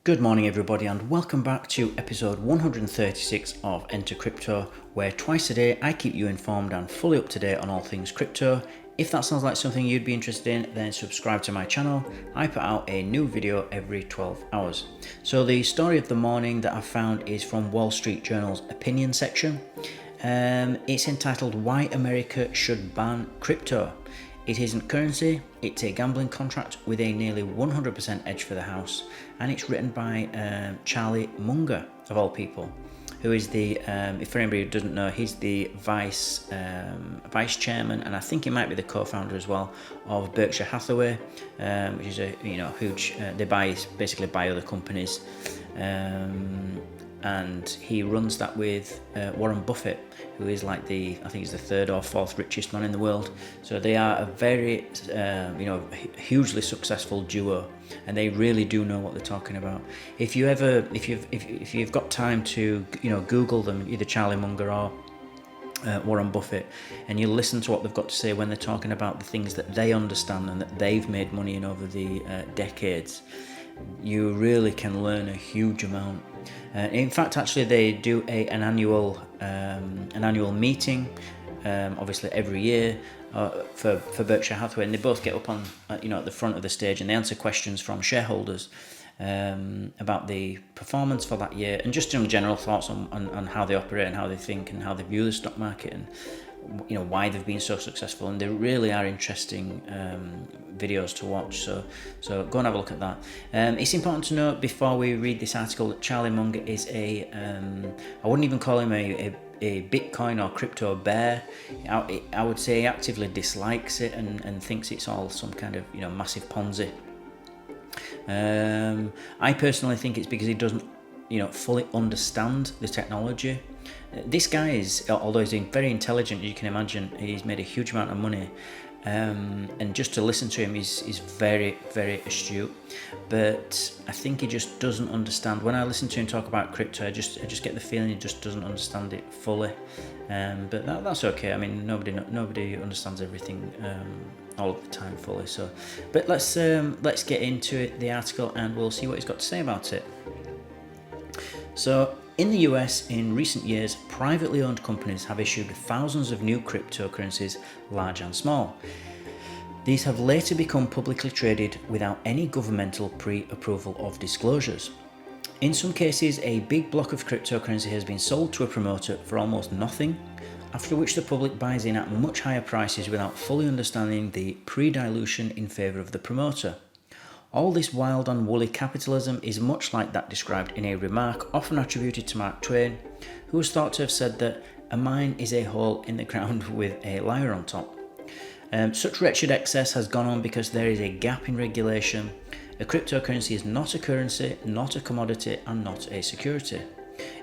Good morning, everybody, and welcome back to episode 136 of Enter Crypto, where twice a day I keep you informed and fully up to date on all things crypto. If that sounds like something you'd be interested in, then subscribe to my channel. I put out a new video every 12 hours. So the story of the morning that I've found is from Wall Street Journal's opinion section. It's entitled "Why America Should Ban Crypto." It isn't currency, it's a gambling contract with a nearly 100% edge for the house, and it's written by Charlie Munger, of all people, who is the, if for anybody who doesn't know, he's the vice chairman, and I think he might be the co-founder as well, of Berkshire Hathaway, which is a huge, they basically buy other companies, and he runs that with Warren Buffett, who is like I think he's the third or fourth richest man in the world. So they are a very, hugely successful duo, and they really do know what they're talking about. If you've got time to, Google them, either Charlie Munger or Warren Buffett, and you listen to what they've got to say when they're talking about the things that they understand and that they've made money in over the decades, you really can learn a huge amount. In fact, actually, they do an annual meeting, obviously every year, for Berkshire Hathaway, and they both get up on at the front of the stage and they answer questions from shareholders about the performance for that year, and just general thoughts on how they operate and how they think and how they view the stock market, and why they've been so successful. And they really are interesting videos to watch, so go and have a look at that. It's important to note before we read this article that Charlie Munger is I wouldn't even call him a Bitcoin or crypto bear. I would say he actively dislikes it and thinks it's all some kind of massive Ponzi. I personally think it's because he doesn't fully understand the technology. This guy is, although he's very intelligent, you can imagine, he's made a huge amount of money, and just to listen to him, he's very, very astute. But I think he just doesn't understand. When I listen to him talk about crypto, I just get the feeling he just doesn't understand it fully. But that's okay. I mean, nobody understands everything all of the time fully. So, but let's get into it, the article, and we'll see what he's got to say about it. So, in the US, in recent years, privately owned companies have issued thousands of new cryptocurrencies, large and small. These have later become publicly traded without any governmental pre-approval of disclosures. In some cases, a big block of cryptocurrency has been sold to a promoter for almost nothing, after which the public buys in at much higher prices without fully understanding the pre-dilution in favour of the promoter. All this wild and woolly capitalism is much like that described in a remark often attributed to Mark Twain, who was thought to have said that a mine is a hole in the ground with a liar on top. Such wretched excess has gone on because there is a gap in regulation. A cryptocurrency is not a currency, not a commodity, and not a security.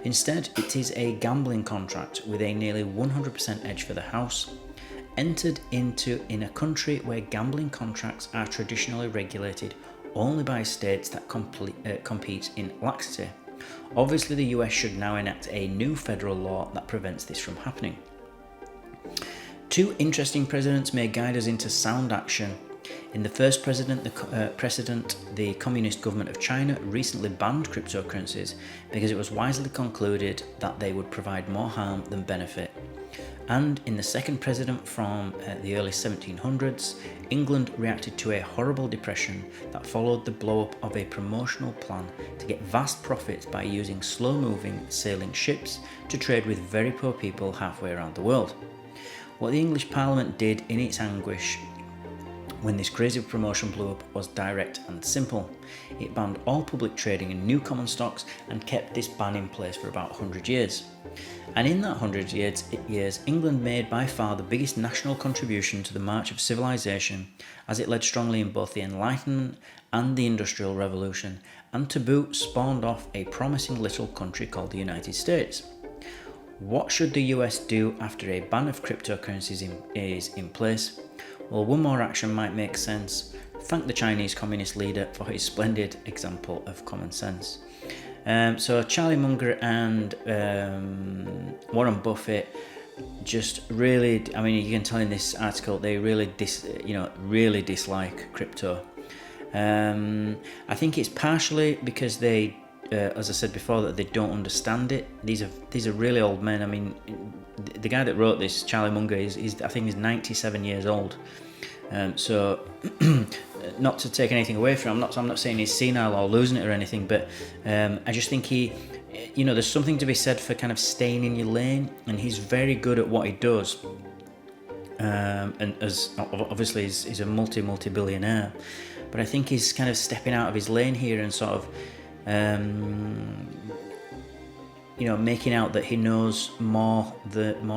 Instead, it is a gambling contract with a nearly 100% edge for the house, entered into in a country where gambling contracts are traditionally regulated only by states that compete in laxity. Obviously, the US should now enact a new federal law that prevents this from happening. Two interesting precedents may guide us into sound action. In the first precedent, the Communist government of China recently banned cryptocurrencies because it was wisely concluded that they would provide more harm than benefit. And in the second precedent from the early 1700s, England reacted to a horrible depression that followed the blow-up of a promotional plan to get vast profits by using slow-moving sailing ships to trade with very poor people halfway around the world. What the English Parliament did in its anguish when this crazy promotion blew up was direct and simple. It banned all public trading in new common stocks and kept this ban in place for about 100 years. And in that 100 years, England made by far the biggest national contribution to the march of civilization, as it led strongly in both the Enlightenment and the Industrial Revolution, and to boot spawned off a promising little country called the United States. What should the US do after a ban of cryptocurrencies is in place? Well, one more action might make sense. Thank the Chinese Communist leader for his splendid example of common sense. So Charlie Munger and Warren Buffett just really, I mean, you can tell in this article, they really dislike crypto. I think it's partially because they, as I said before, that they don't understand it. These are really old men. I mean, the guy that wrote this, Charlie Munger, is I think he's 97 years old. So, not to take anything away from him, I'm not saying he's senile or losing it or anything, but I just think there's something to be said for kind of staying in your lane, and he's very good at what he does. And as obviously he's a multi-billionaire, but I think he's kind of stepping out of his lane here and sort of making out that he knows more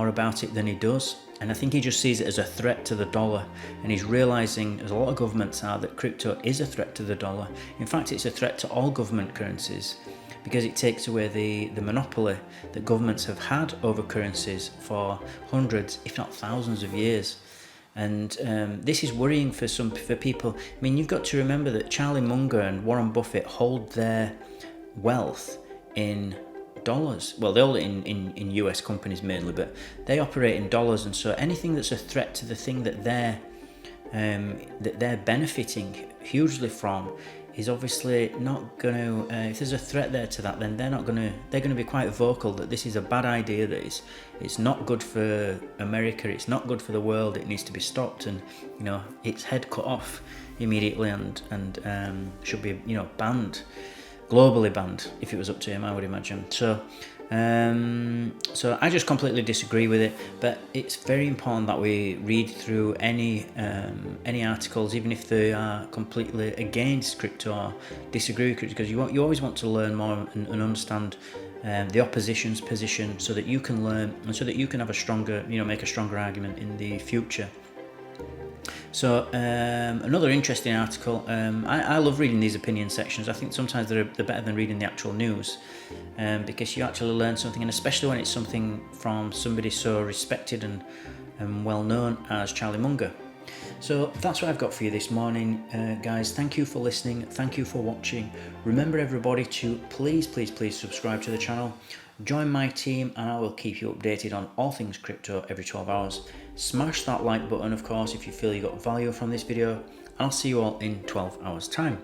about it than he does. And I think he just sees it as a threat to the dollar, and he's realizing, as a lot of governments are, that crypto is a threat to the dollar. In fact, it's a threat to all government currencies, because it takes away the monopoly that governments have had over currencies for hundreds, if not thousands of years. And this is worrying for people. I mean, you've got to remember that Charlie Munger and Warren Buffett hold their wealth in dollars. Well, they hold it in US companies mainly, but they operate in dollars, and so anything that's a threat to the thing that they're benefiting hugely from is obviously not going to, if there's a threat there to that, then they're going to be quite vocal that this is a bad idea, that it's not good for America, it's not good for the world, it needs to be stopped, and its head cut off immediately, and should be banned, globally banned, if it was up to him, I would imagine. So I just completely disagree with it, but it's very important that we read through any articles, even if they are completely against crypto or disagree with crypto, because you always want to learn more and understand the opposition's position, so that you can learn and so that you can have a stronger, make a stronger argument in the future. So another interesting article. I love reading these opinion sections. I think sometimes they're better than reading the actual news, because you actually learn something, and especially when it's something from somebody so respected and well known as Charlie Munger. So that's what I've got for you this morning, guys. Thank you for listening. Thank you for watching. Remember, everybody, to please subscribe to the channel. Join my team, and I will keep you updated on all things crypto every 12 hours. Smash that like button, of course, if you feel you got value from this video, and I'll see you all in 12 hours time.